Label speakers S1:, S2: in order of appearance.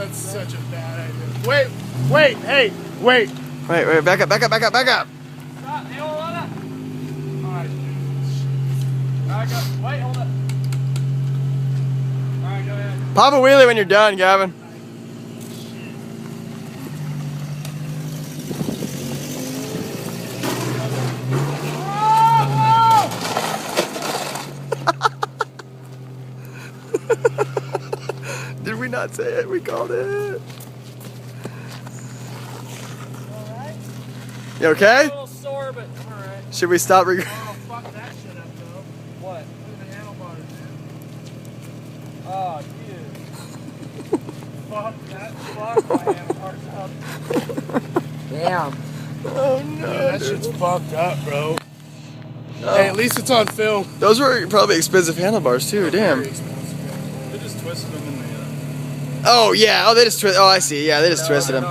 S1: That's such a bad idea. Wait, hey, wait.
S2: Wait, back up.
S3: Stop, hey, hold on up.
S1: Alright,
S3: Alright, go. Wait, hold up. Alright, go ahead.
S2: Pop a wheelie when you're done, Gavin. Did we not say it? We called it.
S3: Alright.
S2: You okay?
S3: A little sore, but I'm alright.
S2: Should we stop?
S1: Oh, fuck that shit up, though.
S3: What?
S1: Look at the handlebars, man.
S3: Oh, dude.
S1: Fuck that. Fuck my handlebars up.
S3: Damn.
S2: Oh
S1: Dude,
S2: no.
S1: that shit's fucked up, bro. Hey, at least it's on film.
S2: Those were probably expensive handlebars too. Damn.
S1: Very expensive.
S4: They just twisted them in the
S2: Oh yeah. Oh, they just twisted. Oh, I see. Yeah, they just twisted them.